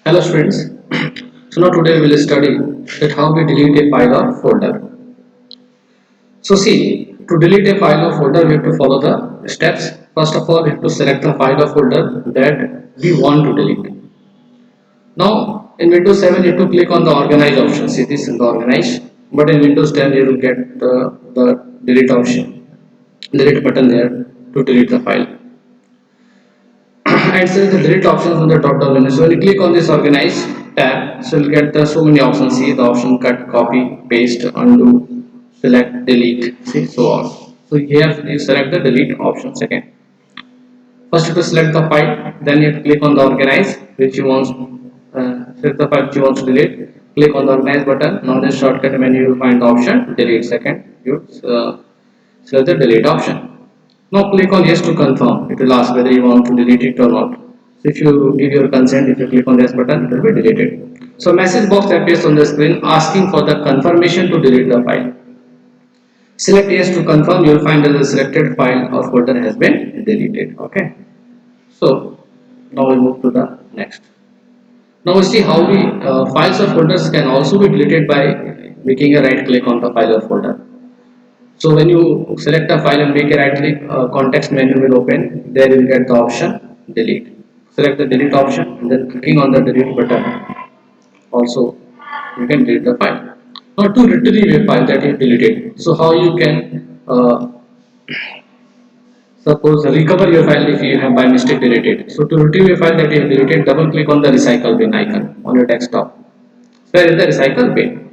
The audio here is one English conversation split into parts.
Hello students. So now today we will study that how we delete a file or folder. So see, to delete a file or folder we have to follow the steps. First of all we have to select the file or folder that we want to delete. Now in Windows 7 you have to click on the organize option. See, this is the organize, but in Windows 10 you will get the delete option, delete button there to delete the file. And so the delete options on the drop down menu. So when you click on this organize tab, so you'll get the so many options. See the option cut, copy, paste, undo, select, delete. See, so on. So here you select the delete option second. First you have to select the file, then you click on the organize which you want, select the file which you want to delete. Click on the organize button. Now the shortcut menu you will find the option delete second. You select the delete option. Now click on yes to confirm. It will ask whether you want to delete it or not. So if you give your consent, if you click on this button, it will be deleted. So message box appears on the screen asking for the confirmation to delete the file. Select yes to confirm. You will find that the selected file or folder has been deleted. Okay. So now we move to the next. Now we see how we files or folders can also be deleted by making a right click on the file or folder. So when you select a file and make a right click, context menu will open. There you will get the option delete. Select the delete option and then clicking on the delete button. Also, you can delete the file. Now to retrieve a file that you deleted. So how you can suppose recover your file if you have by mistake deleted. So to retrieve a file that you have deleted, double click on the recycle bin icon on your desktop. Where is the recycle bin?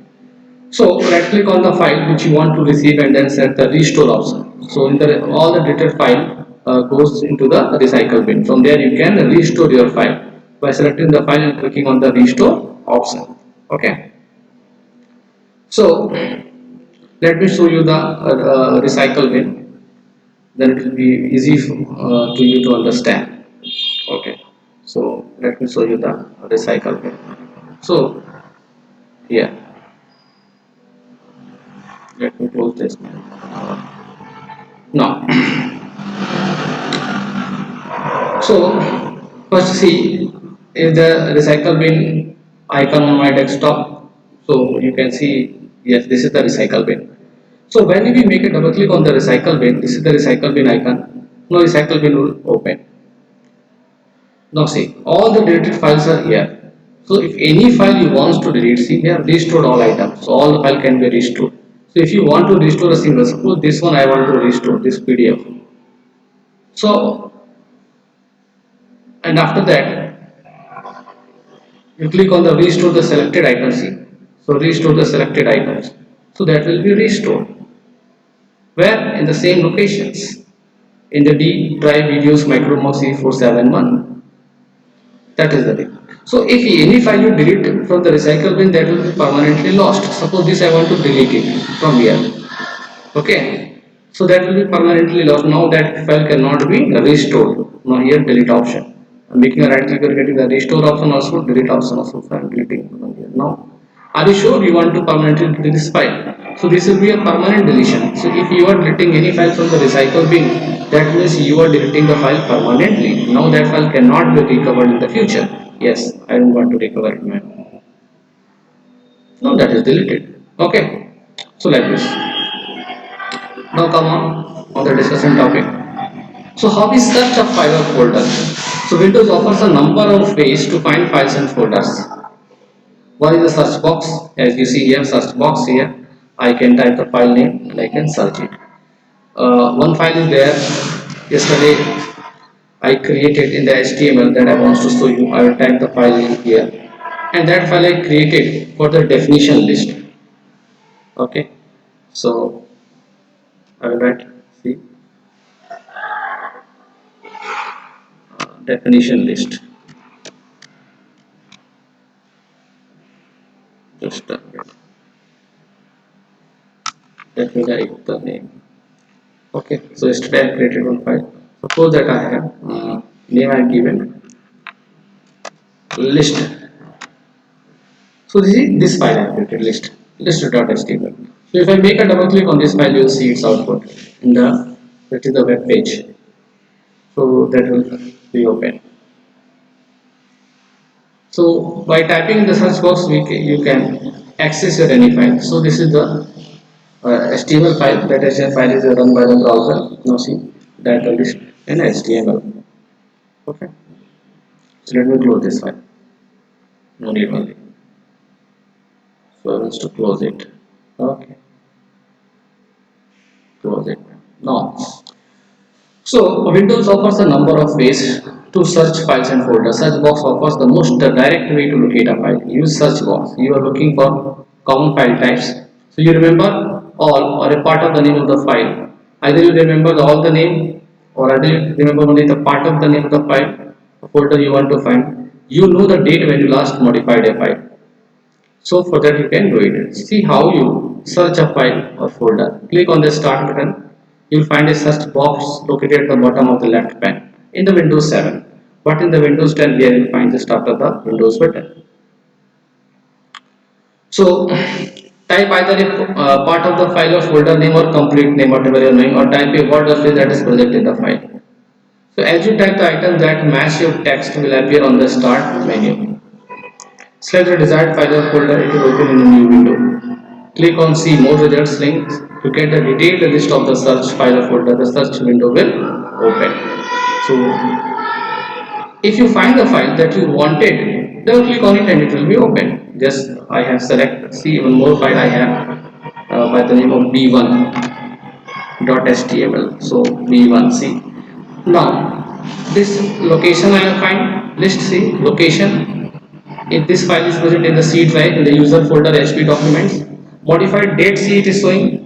So right click on the file which you want to receive and then select the restore option. So in the all the deleted file goes into the recycle bin. From there you can restore your file by selecting the file and clicking on the restore option. Okay. So let me show you the recycle bin. Then it will be easy to you to understand. Okay. So let me show you the recycle bin. So here, let me close this. Now, so first see is the recycle bin icon on my desktop. So you can see yes, this is the recycle bin. So when we make a double click on the recycle bin, this is the recycle bin icon. Now recycle bin will open. Now see all the deleted files are here. So if any file you want to delete, see here restored all items. So all the file can be restored. So if you want to restore a single, suppose this one I want to restore this PDF. So and after that you click on the restore the selected items. See, so restore the selected items. So that will be restored. Where in the same locations in the D drive videos Micromox C471. That is the thing. So if any file you delete from the recycle bin, that will be permanently lost. Suppose this I want to delete it from here. Okay. So that will be permanently lost. Now that file cannot be restored. Now here delete option. I'm making a right click or getting the restore option also, delete option also. So I'm deleting from here. Now are you sure you want to permanently delete this file? So this will be a permanent deletion. So if you are deleting any file from the recycle bin, that means you are deleting the file permanently. Now that file cannot be recovered in the future. Yes, I don't want to recover it, man. Now that is deleted. Okay. So like this. Now come on the discussion topic. So how we search a file or folder? So Windows offers a number of ways to find files and folders. One is the search box. As you see here, search box here. I can type the file name and I can search it. One file is there. Yesterday I created in the HTML that I want to show you. I will type the file name here, and that file I created for the definition list. Okay, so I will write see definition list. Just let me write the name. Okay, so yesterday I created one file. Suppose that I have name I given list. So this file I created list.html. So if I make a double click on this file, you will see its output in the that is the web page. So that will be open. So by typing in the search box, you can access your any file. So this is the HTML file. That HTML file is run by the browser. Now see that is in HTML. Okay. So let me close this file. No need only. So I want to close it. Okay. Close it. Now, so Windows offers a number of ways to search files and folders. Search box offers the most direct way to locate a file. Use search box. You are looking for common file types. So you remember all or a part of the name of the file. Either you remember all the name, or either you remember only the part of the name of the file, the folder you want to find. You know the date when you last modified a file. So for that you can do it. See how you search a file or folder. Click on the start button. You will find a search box located at the bottom of the left pane in the Windows 7. But in the Windows 10 here you will find just after the Windows button. So type either a part of the file or folder name or complete name whatever you are knowing, or type a word or phrase that is present in the file. So as you type the items that match your text will appear on the start menu. Select the desired file or folder, it will open in a new window. Click on See More Results link to get a detailed list of the search file or folder. The search window will open. So, if you find the file that you wanted, double click on it and it will be open. Just I have select see one more file I have by the name of b1.html. So b1c. Now, this location I have find list C location. If this file is present in the C drive in the user folder HP documents, modified date C it is showing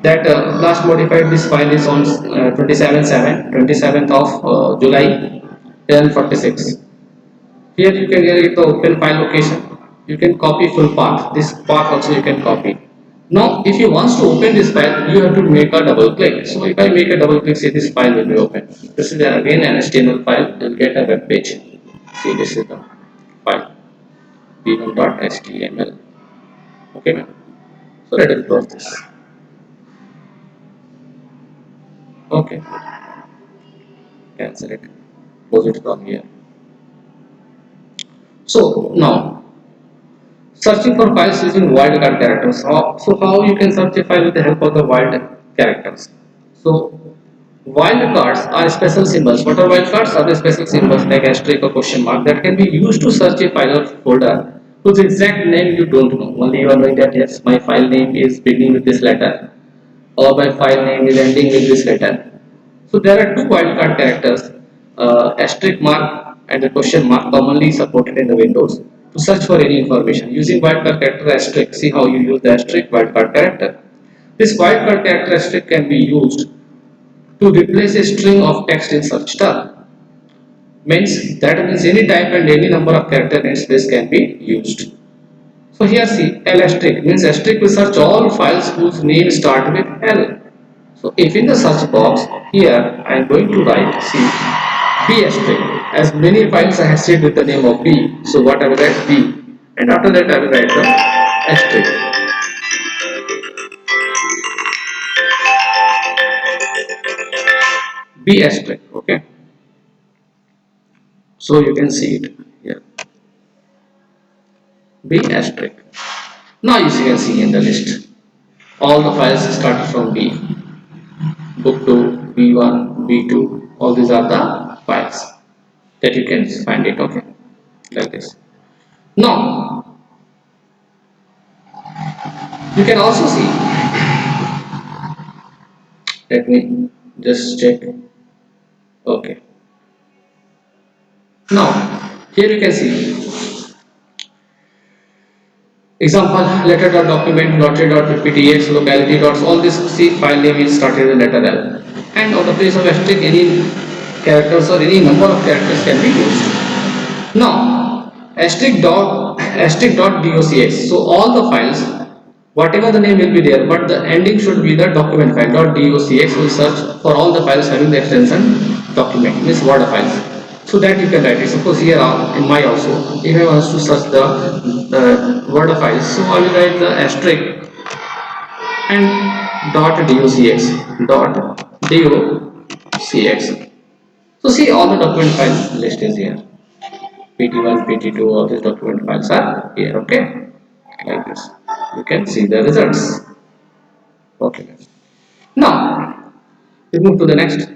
that last modified this file is on 27/7, 27th of July 10:46. Here you can get the open file location. You can copy full path. This path also you can copy. Now, if you want to open this file, you have to make a double click. So if I make a double click, see this file will be open. This is again an HTML file. You'll get a web page. See this is the file b1.html. Okay, ma'am. So let us close this. Okay, cancel it. Close it from here. So now searching for files using wildcard characters. So how you can search a file with the help of the wild characters. So wildcards are special symbols. What are wildcards? Are the special symbols like asterisk or question mark that can be used to search a file or folder whose exact name you don't know. Only you are knowing that yes, my file name is beginning with this letter, or my file name is ending with this letter. So there are two wildcard characters, asterisk mark and the question mark, commonly supported in the Windows to search for any information. Using wildcard character asterisk, see how you use the asterisk wildcard character. This wildcard character asterisk can be used to replace a string of text in search term. Means any type and any number of characters in space can be used. So here see L asterisk means asterisk will search all files whose name start with L. So if in the search box here I am going to write see B asterisk, as many files I have saved with the name of B. So what I will write B, and after that I will write the asterisk B asterisk. Okay, so you can see it here B asterisk. Now you can see in the list all the files started from B, book 2, B1, B2, all these are the files that you can find it. Okay, like this. Now you can also see, let me just check. Okay, now here you can see example letter.document.j.pptx locality dots, all this C file name is started with letter L, and on the place of asterisk any characters or any number of characters can be used. Now asterisk dot docx, so all the files whatever the name will be there, but the ending should be the document file. .docx will search for all the files having the extension document, means word files. So that you can write it. Suppose here in my also, if I want to search the word files, so I will write the asterisk and .docx. So see all the document file list is here. PT1, PT2, all these document files are here. Okay, like this. You can see the results. Okay. Now we move to the next.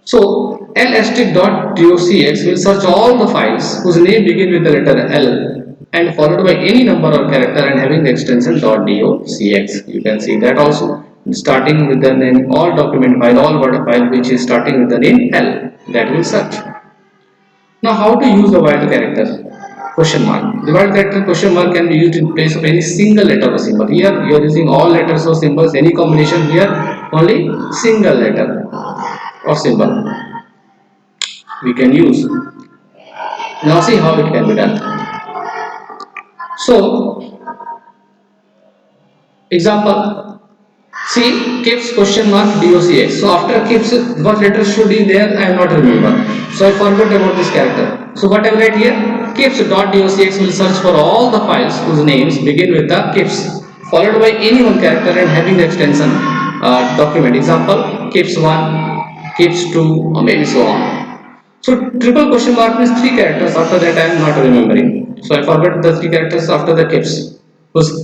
So l*docx will search all the files whose name begin with the letter L and followed by any number or character and having the extension .docx. You can see that also starting with the name all document file, all word file which is starting with the name L, that will search. Now how to use the wild character question mark? The wild character question mark can be used in place of any single letter or symbol. Here you are using all letters or symbols, any combination. Here only single letter or symbol we can use. Now see how it can be done. So example, see keeps question mark docx. So after keeps, what letter should be there? I am not remember. So I forgot about this character. So what I write here, keeps docx will search for all the files whose names begin with the keeps followed by any one character and having the extension document. Example, keeps one, keeps two, or maybe so on. So triple question mark means three characters. After that, I am not remembering. So I forgot the three characters after the caps. Whose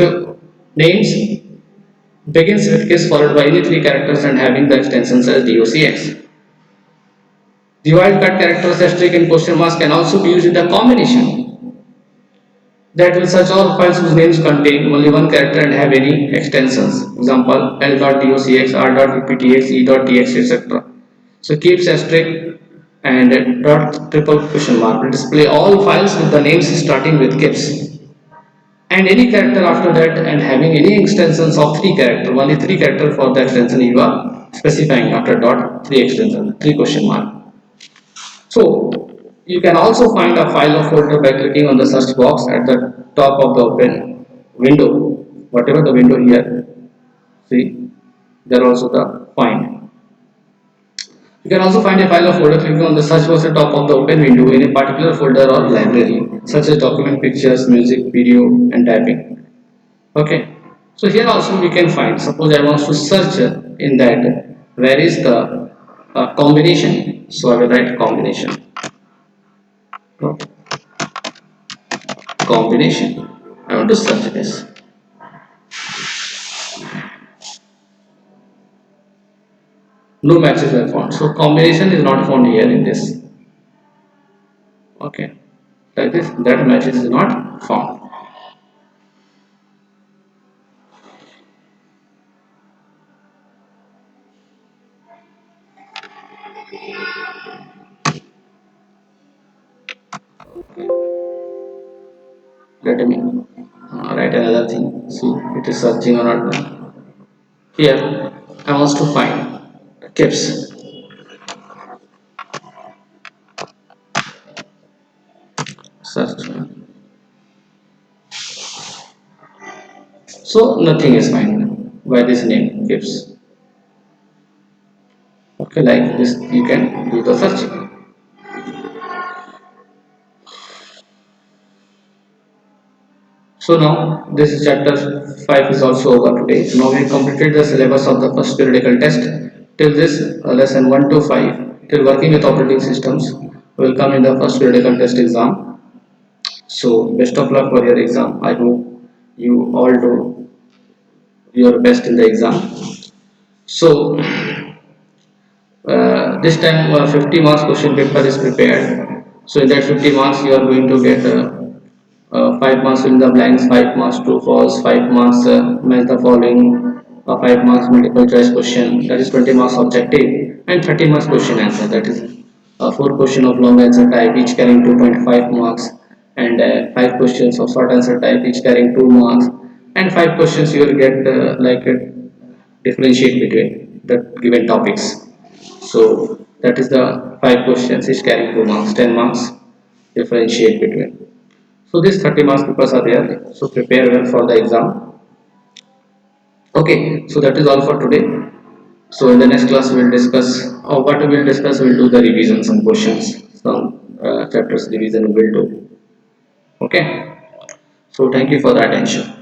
names begins with case followed by any three characters and having the extensions as docx. The wildcard characters asterisk and question marks can also be used in the combination that will search all files whose names contain only one character and have any extensions. Example, l.docx, r.ptx, e.tx, etc. So keeps asterisk and dot triple question mark will display all files with the names starting with keeps and any character after that and having any extensions of three character, only three character for the extension you are specifying after dot three extension, three question mark. So you can also find a file or folder by clicking on the search box at the top of the open window, whatever the window here. See, there also the find. You can also find a file or folder clicking on the search box at the top of the open window in a particular folder or library, such as document, pictures, music, video, and typing. Okay. So here also we can find. Suppose I want to search in that where is the combination. So I will write combination. Okay. Combination. I want to search this. No matches were found. So combination is not found here in this. Okay. That is that matches is not found. Let me write another thing. See, it is searching or not. Here, I want to find caps. Search. So nothing is found by this name caps. Okay, like this you can do the searching. So now this chapter 5 is also over today. Now we completed the syllabus of the first periodical test. Till this lesson 1 to 5, till working with operating systems, will come in the first periodical test exam. So best of luck for your exam. I hope you all do your best in the exam. So this time 50 marks question paper is prepared. So in that 50 marks you are going to get 5 marks fill in the blanks, 5 marks true false, 5 marks match the following, 5 marks multiple choice question, that is 20 marks objective, and 30 marks question answer, that is 4 question of long answer type each carrying 2.5 marks, and 5 questions of short answer type each carrying 2 marks, and 5 questions you will get differentiate between the given topics. So that is the 5 questions each carrying 2 marks, 10 marks differentiate between. So these 30 marks papers are there. So prepare well for the exam. Okay, so that is all for today. So in the next class we will discuss, or what we will discuss, we will do the revision, some questions, some chapters revision we will do. Okay, so thank you for the attention.